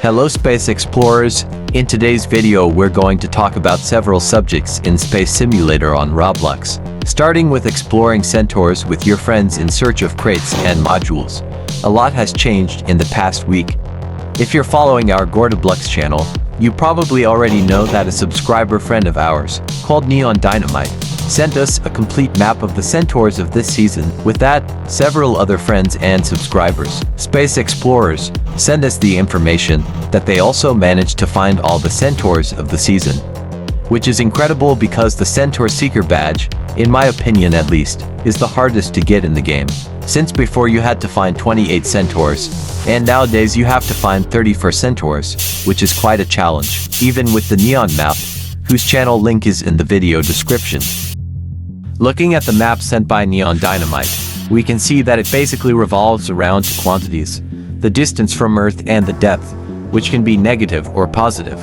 Hello space explorers, in today's video we're going to talk about several subjects in Space Simulator on Roblox, starting with exploring centaurs with your friends in search of crates and modules. A lot has changed in the past week. If you're following our Qworr channel, you probably already know that a subscriber friend of ours, called Dynamite, sent us a complete map of the centaurs of this season. With that, several other friends and subscribers, space explorers, send us the information that they also managed to find all the centaurs of the season. Which is incredible because the Centaur Seeker badge, in my opinion at least, is the hardest to get in the game. Since before you had to find 28 centaurs, and nowadays you have to find 34 centaurs, which is quite a challenge, even with the Neon map, whose channel link is in the video description. Looking at the map sent by Dynamite, we can see that it basically revolves around two quantities, the distance from Earth and the depth, which can be negative or positive.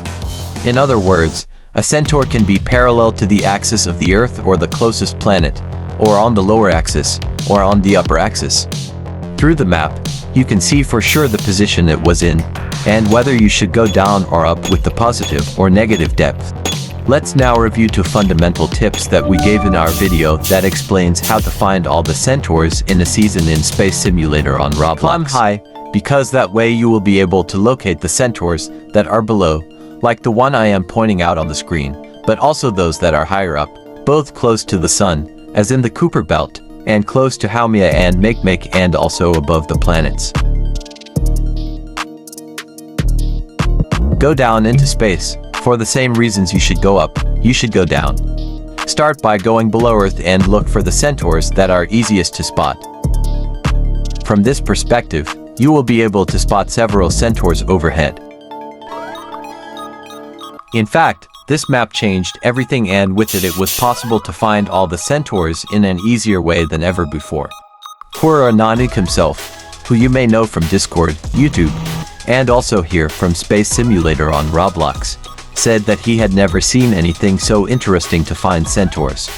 In other words, a centaur can be parallel to the axis of the Earth or the closest planet, or on the lower axis, or on the upper axis. Through the map, you can see for sure the position it was in, and whether you should go down or up with the positive or negative depth. Let's now review two fundamental tips that we gave in our video that explains how to find all the centaurs in a season in Space Simulator on Roblox. Climb high, because that way you will be able to locate the centaurs that are below, like the one I am pointing out on the screen, but also those that are higher up, both close to the sun, as in the Kuiper Belt, and close to Haumea and Makemake, and also above the planets. Go down into space. For the same reasons you should go up, you should go down. Start by going below Earth and look for the centaurs that are easiest to spot. From this perspective, you will be able to spot several centaurs overhead. In fact, this map changed everything, and with it was possible to find all the centaurs in an easier way than ever before. Qworr AKA Nanuk himself, who you may know from Discord, YouTube, and also here from Space Simulator on Roblox, said that he had never seen anything so interesting to find centaurs.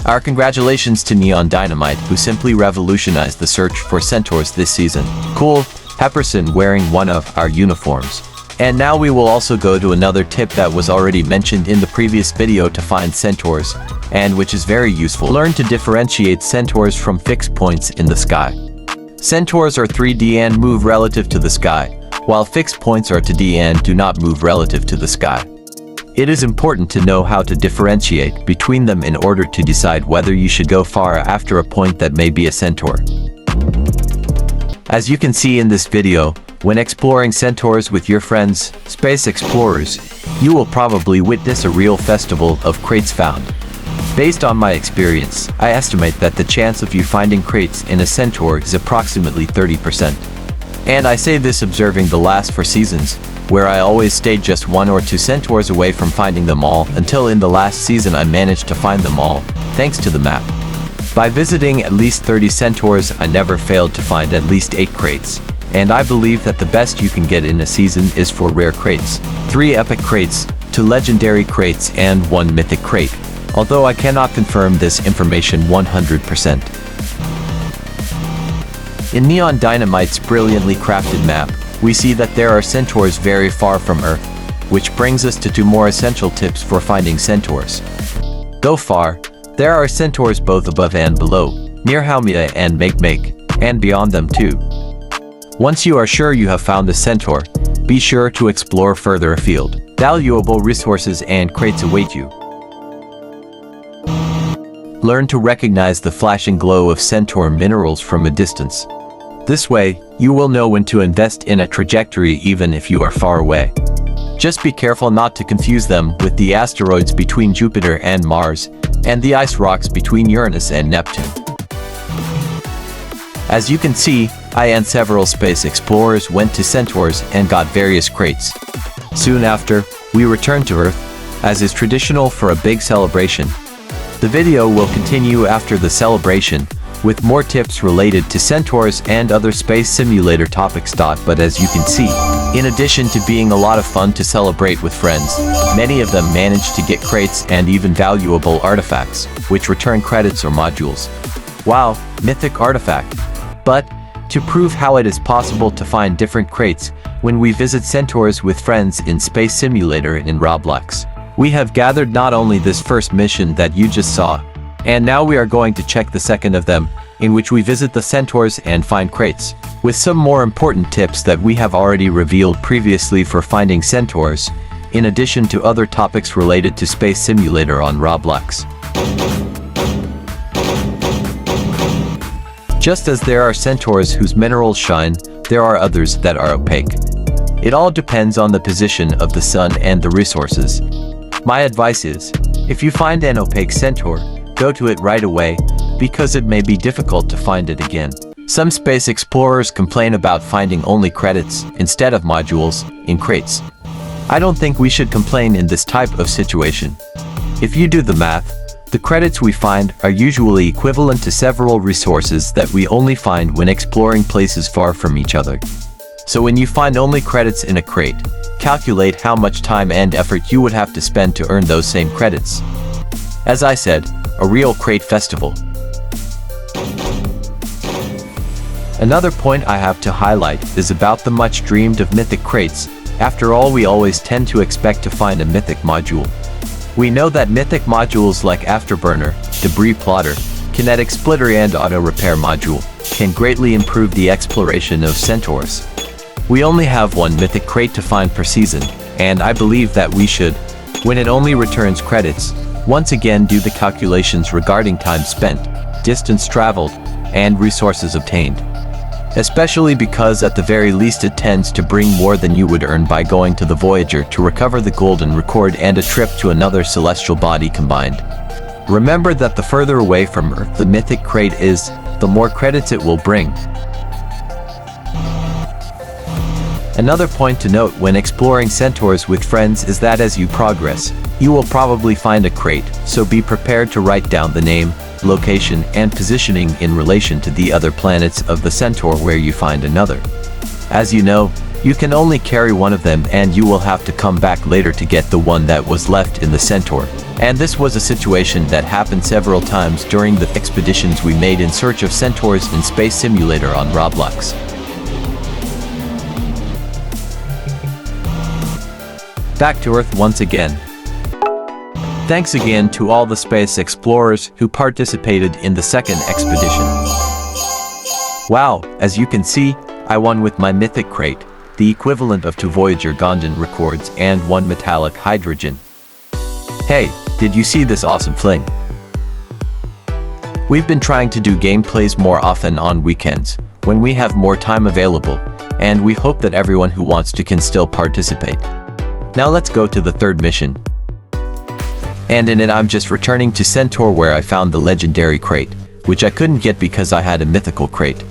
Our congratulations to Dynamite, who simply revolutionized the search for centaurs this season. Cool, Pepperson wearing one of our uniforms. And now we will also go to another tip that was already mentioned in the previous video to find centaurs, and which is very useful. Learn to differentiate centaurs from fixed points in the sky. Centaurs are 3D and move relative to the sky, while fixed points are 2D and do not move relative to the sky. It is important to know how to differentiate between them in order to decide whether you should go far after a point that may be a centaur. As you can see in this video, when exploring centaurs with your friends, space explorers, you will probably witness a real festival of crates found. Based on my experience, I estimate that the chance of you finding crates in a centaur is approximately 30%. And I say this observing the last 4 seasons, where I always stayed just 1 or 2 centaurs away from finding them all, until in the last season I managed to find them all, thanks to the map. By visiting at least 30 centaurs, I never failed to find at least 8 crates, and I believe that the best you can get in a season is 4 rare crates, 3 epic crates, 2 legendary crates, and 1 mythic crate, although I cannot confirm this information 100%. In Dynamite's brilliantly crafted map, we see that there are centaurs very far from Earth, which brings us to 2 more essential tips for finding centaurs. Go far. There are centaurs both above and below, near Haumea and Makemake, and beyond them too. Once you are sure you have found a centaur, be sure to explore further afield. Valuable resources and crates await you. Learn to recognize the flashing glow of centaur minerals from a distance. This way, you will know when to invest in a trajectory even if you are far away. Just be careful not to confuse them with the asteroids between Jupiter and Mars, and the ice rocks between Uranus and Neptune. As you can see, I and several space explorers went to centaurs and got various crates. Soon after, we returned to Earth, as is traditional for a big celebration. The video will continue after the celebration, with more tips related to centaurs and other Space Simulator topics. But as you can see, in addition to being a lot of fun to celebrate with friends, many of them managed to get crates and even valuable artifacts, which return credits or modules. Wow, mythic artifact. But to prove how it is possible to find different crates when we visit Centaurs with friends in Space Simulator in Roblox. We have gathered not only this first mission that you just saw, and now we are going to check the second of them, in which we visit the Centaurs and find crates, with some more important tips that we have already revealed previously for finding Centaurs, in addition to other topics related to Space Simulator on Roblox. Just as there are Centaurs whose minerals shine, there are others that are opaque. It all depends on the position of the sun and the resources. My advice is, if you find an opaque Centaur, go to it right away, because it may be difficult to find it again. Some space explorers complain about finding only credits, instead of modules, in crates. I don't think we should complain in this type of situation. If you do the math, the credits we find are usually equivalent to several resources that we only find when exploring places far from each other. So when you find only credits in a crate, calculate how much time and effort you would have to spend to earn those same credits. As I said, a real crate festival. Another point I have to highlight is about the much dreamed of mythic crates. After all, we always tend to expect to find a mythic module. We know that mythic modules like Afterburner, Debris Plotter, Kinetic Splitter and Auto Repair module can greatly improve the exploration of Centaurs. We only have one mythic crate to find per season, and I believe that we should, when it only returns credits, once again do the calculations regarding time spent, distance traveled, and resources obtained. Especially because at the very least it tends to bring more than you would earn by going to the Voyager to recover the golden record and a trip to another celestial body combined. Remember that the further away from Earth the mythic crate is, the more credits it will bring. Another point to note when exploring Centaurs with friends is that as you progress, you will probably find a crate, so be prepared to write down the name, location, and positioning in relation to the other planets of the Centaur where you find another. As you know, you can only carry one of them and you will have to come back later to get the one that was left in the Centaur. And this was a situation that happened several times during the expeditions we made in search of Centaurs in Space Simulator on Roblox. Back to Earth once again. Thanks again to all the space explorers who participated in the second expedition. Wow, as you can see, I won with my mythic crate, the equivalent of 2 Voyager Gondon records and 1 metallic hydrogen. Hey, did you see this awesome fling? We've been trying to do gameplays more often on weekends, when we have more time available, and we hope that everyone who wants to can still participate. Now let's go to the third mission. And in it I'm just returning to Centaur where I found the legendary crate, which I couldn't get because I had a mythical crate.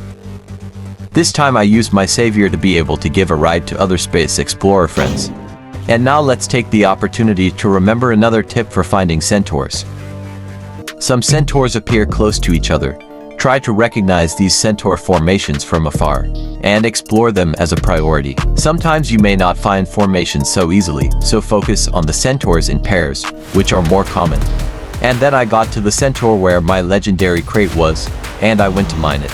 This time I used my savior to be able to give a ride to other space explorer friends. And now let's take the opportunity to remember another tip for finding Centaurs. Some Centaurs appear close to each other. Try to recognize these Centaur formations from afar, and explore them as a priority. Sometimes you may not find formations so easily, so focus on the Centaurs in pairs, which are more common. And then I got to the Centaur where my legendary crate was, and I went to mine it.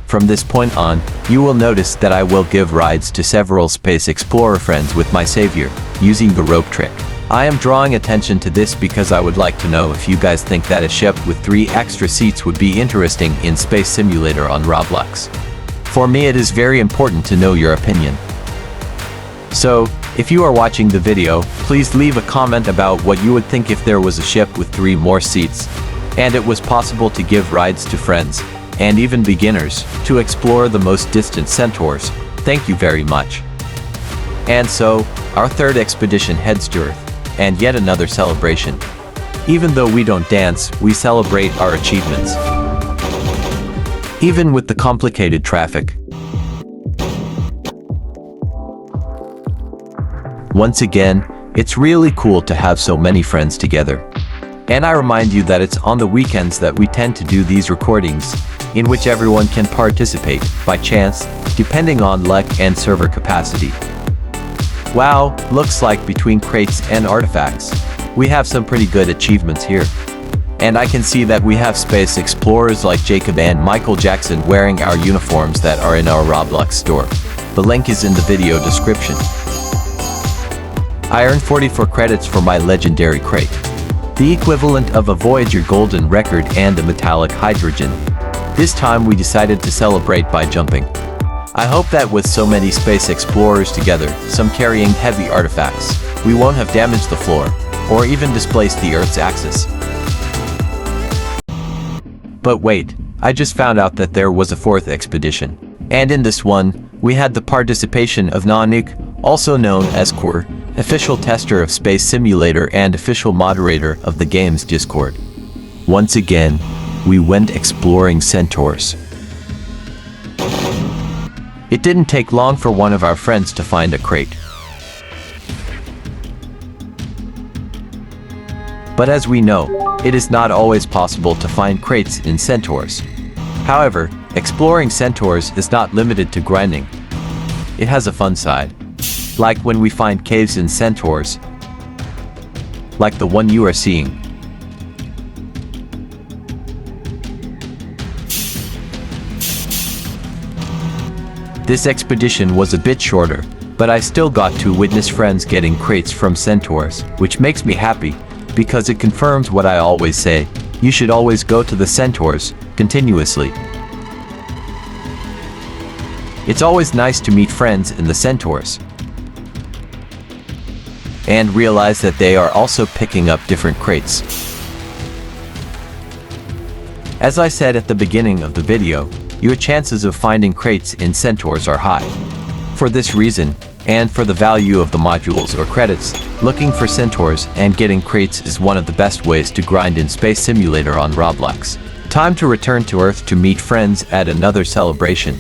From this point on, you will notice that I will give rides to several space explorer friends with my savior, using the rope trick. I am drawing attention to this because I would like to know if you guys think that a ship with 3 extra seats would be interesting in Space Simulator on Roblox. For me it is very important to know your opinion. So, if you are watching the video, please leave a comment about what you would think if there was a ship with 3 more seats, and it was possible to give rides to friends, and even beginners, to explore the most distant Centaurs. Thank you very much. And so, our third expedition heads to Earth, and yet another celebration. Even though we don't dance, we celebrate our achievements. Even with the complicated traffic. Once again, it's really cool to have so many friends together. And I remind you that it's on the weekends that we tend to do these recordings, in which everyone can participate, by chance, depending on luck and server capacity. Wow, looks like between crates and artifacts, we have some pretty good achievements here. And I can see that we have space explorers like Jacob and Michael Jackson wearing our uniforms that are in our Roblox store. The link is in the video description. I earned 44 credits for my legendary crate, the equivalent of a Voyager golden record and a metallic hydrogen. This time we decided to celebrate by jumping. I hope that with so many space explorers together, some carrying heavy artifacts, we won't have damaged the floor, or even displaced the Earth's axis. But wait, I just found out that there was a fourth expedition. And in this one, we had the participation of Nanuk, also known as Qworr, official tester of Space Simulator and official moderator of the game's Discord. Once again, we went exploring centaurs. It didn't take long for one of our friends to find a crate. But as we know, it is not always possible to find crates in centaurs. However, exploring centaurs is not limited to grinding. It has a fun side. Like when we find caves in centaurs, like the one you are seeing. This expedition was a bit shorter, but I still got to witness friends getting crates from centaurs, which makes me happy, because it confirms what I always say, you should always go to the centaurs, continuously. It's always nice to meet friends in the centaurs, and realize that they are also picking up different crates. As I said at the beginning of the video, your chances of finding crates in centaurs are high. For this reason, and for the value of the modules or credits, looking for centaurs and getting crates is one of the best ways to grind in Space Simulator on Roblox. Time to return to Earth to meet friends at another celebration.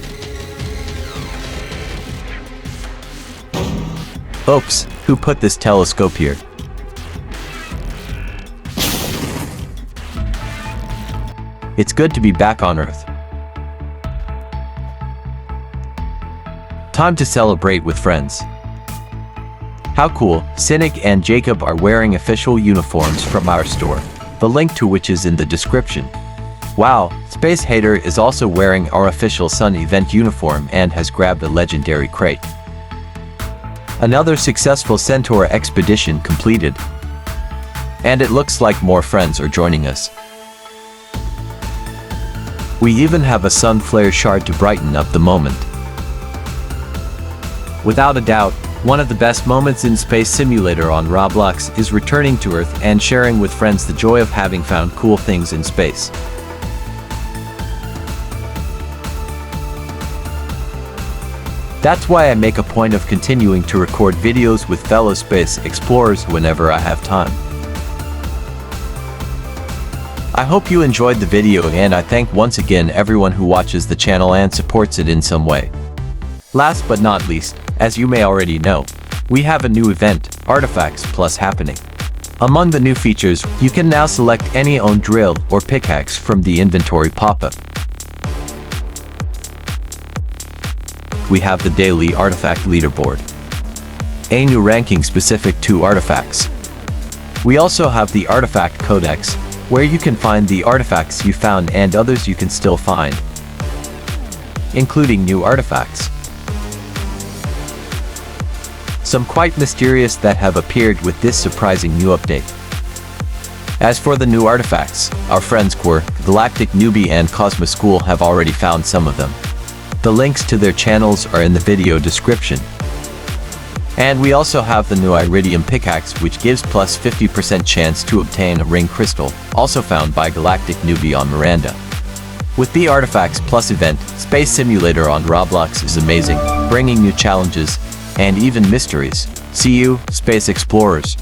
Oops, who put this telescope here? It's good to be back on Earth. Time to celebrate with friends. How cool, Cynic and Jacob are wearing official uniforms from our store, the link to which is in the description. Wow, Space Hater is also wearing our official Sun event uniform and has grabbed a legendary crate. Another successful Centaur expedition completed. And it looks like more friends are joining us. We even have a sun flare shard to brighten up the moment. Without a doubt, one of the best moments in Space Simulator on Roblox is returning to Earth and sharing with friends the joy of having found cool things in space. That's why I make a point of continuing to record videos with fellow space explorers whenever I have time. I hope you enjoyed the video, and I thank once again everyone who watches the channel and supports it in some way. Last but not least, as you may already know, we have a new event, Artifacts Plus, happening. Among the new features, you can now select any owned drill or pickaxe from the inventory pop-up. We have the daily artifact leaderboard, a new ranking specific to artifacts. We also have the artifact codex, where you can find the artifacts you found and others you can still find, including new artifacts. Some quite mysterious that have appeared with this surprising new update. As for the new artifacts, our friends Qworr, Galactic Newbie and CosmoSkoll have already found some of them. The links to their channels are in the video description. And we also have the new Iridium pickaxe, which gives plus 50% chance to obtain a ring crystal, also found by Galactic Newbie on Miranda. With the Artifacts Plus event, Space Simulator on Roblox is amazing, bringing new challenges and even mysteries. See you, Space Explorers!